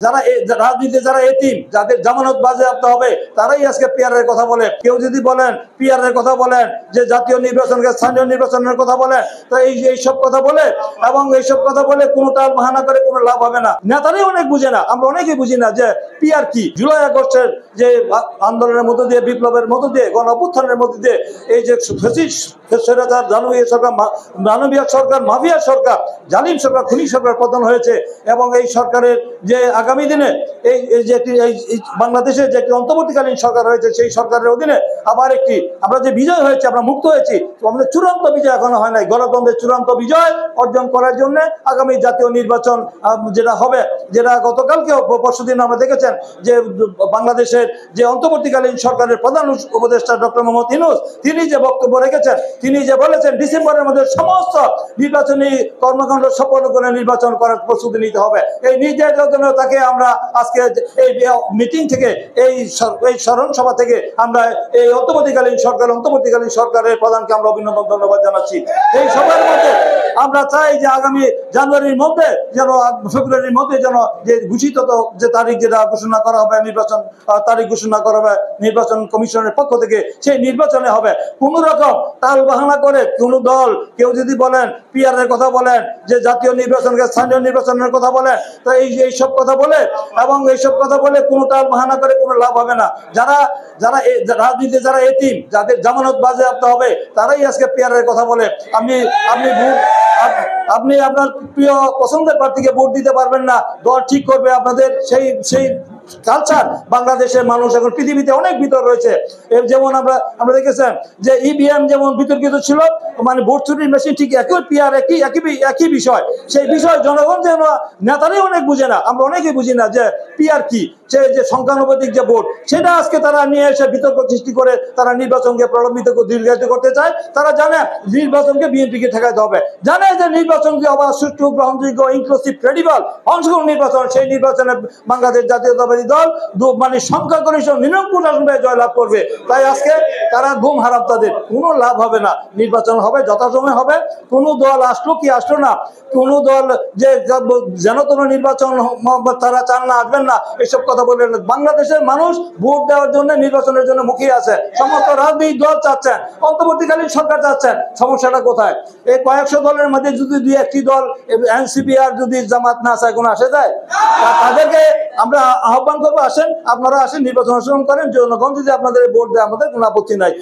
রাজনীতি যারা এতিম, যাদের জামানত বাজেয়াপ্ত হবে, তারাই আজকে পিআরের কথা বলে। কেউ যদি বলেন পিআরের কথা বলেন, যে জাতীয় নির্বাচনকে স্থানীয় নির্বাচনের কথা বলে, তো এইসব কথা বলে এবং এইসব কথা বলে কোনো টাল বাহানা করে কোনো লাভ হবে না। নেতারাই অনেক বুঝে না, আমরা অনেকেই বুঝি না যে পিআর কি। জুলাই আগস্টের যে আন্দোলনের মধ্য দিয়ে, বিপ্লবের মধ্য দিয়ে, গণ অভ্যুত্থানের মধ্য দিয়ে এই যে মানবীয় সরকার, মাফিয়া সরকার, জালিম সরকার, খুনি সরকার পতন হয়েছে এবং এই সরকারের যে আগামী দিনে এই যে বাংলাদেশে যে একটি অন্তর্বর্তীকালীন সরকার হয়েছে, সেই সরকারের অধীনে আবার একটি আমরা যে বিজয় হয়েছে, আমরা মুক্ত হয়েছি, আমাদের চূড়ান্ত বিজয় এখনো হয় নাই। গণতন্ত্রের চূড়ান্ত বিজয় অর্জন করার জন্য আগামী জাতীয় নির্বাচন যেটা হবে, যেটা গতকালকে পরশুদিন আমরা দেখেছেন যে বাংলাদেশের যে অন্তর্বর্তীকালীন সরকারের প্রধান উপদেষ্টা ডক্টর মোহাম্মদ ইউনূস, তিনি যে বক্তব্য রেখেছেন, তিনি যে বলেছেন ডিসেম্বরের মধ্যে সমস্ত নির্বাচনী কর্মকাণ্ড সফল করে নির্বাচন করার প্রস্তুতি নিতে হবে। এই নির্দেশের জন্য তাকে আমরা আজকে এই মিটিং থেকে, এই স্মরণ সভা থেকে আমরা এই অন্তর্বর্তীকালীন সরকারের প্রধানকে আমরা অভিনন্দন, ধন্যবাদ জানাচ্ছি। এই সভার মধ্যে আমরা চাই যে আগামী জানুয়ারির মধ্যে যেন, ফেব্রুয়ারির মধ্যে যেন যে ঘোষিত যে তারিখ যেটা ঘোষণা করা হবে, নির্বাচন তারিখ ঘোষণা করা হবে নির্বাচন কমিশনের পক্ষ থেকে, সেই নির্বাচনে হবে। কোনো রকম টাল বাহানা করে কোনো দল, কেউ যদি বলেন পিআরের কথা বলেন, যে জাতীয় নির্বাচনকে স্থানীয় নির্বাচনের কথা বলেন, তো এইসব কথা বলে এবং এইসব কথা বলে কোনো টাল বাহানা করে কোনো লাভ হবে না। যারা রাজনীতি যারা এতিম, যাদের জামানত বাজেয়াপ্ত হবে, তারাই আজকে পিআরের কথা বলে। আপনি আপনার প্রিয় পছন্দের প্রার্থীকে ভোট দিতে পারবেন না, দল ঠিক করবে আপনাদের সেই কালচার বাংলাদেশের মানুষ এখন পৃথিবীতে অনেক বিতর্ক রয়েছে। যেমন আমরা দেখেছেন যে ইভিএম যেমন বিতর্কিত ছিল, মানে ভোট চুরির মেশিন, ঠিক একই পিআর, একই বিষয়। সেই বিষয় জনগণ যেন, নেতারাই অনেক বুঝে না, আমরা অনেকেই বুঝি না যে পিআর কি। সেই যে সংখ্যানুপাতিক যে ভোট, সেটা আজকে তারা নিয়ে এসে বিতর্ক সৃষ্টি করে তারা নির্বাচনকে প্রলম্বিত, দীর্ঘায়িত করতে চায়। তারা জানে নির্বাচনকে বিএনপিকে ঠেকাতে হবে, জানে যে নির্বাচনকে অবাধ, সুষ্ঠু, গ্রহণযোগ্য, ইনক্লুসিভ, ক্রেডিবল, অংশগ্রহণ নির্বাচন, সেই নির্বাচনে বাংলাদেশ জাতীয়তাবাদী দল মানে সংখ্যাগরিষ্ঠ নিরঙ্কুশ আসনে জয়লাভ করবে। তাই আজকে তারা ঘুম হারাম, তাদের কোনো লাভ হবে না। নির্বাচন হবে, যথাসময় হবে। কোনো দল আসলো কি আসলো না, কোনো দল যে যেন কোনো নির্বাচন তারা চান না, আসবেন না, এসব কথা বলবেন। বাংলাদেশের মানুষ ভোট দেওয়ার জন্য, নির্বাচনের জন্য মুখিয়ে আছে। সমস্ত রাজনৈতিক দল চাচ্ছেন, অন্তর্বর্তীকালীন সরকার চাচ্ছেন। সমস্যাটা কোথায়? এই কয়েকশো দলের মধ্যে যদি দুই একটি দল, এনসিপি আর যদি জামাত না চায়, কোনো আসে যায়? তাদেরকে আমরা আহ্বান করবো, আসেন, আপনারা আসেন, নির্বাচন অংশগ্রহণ করেন। জনগণ যদি আপনাদের ভোট দেয়, আমাদের কোনো আপত্তি নাই।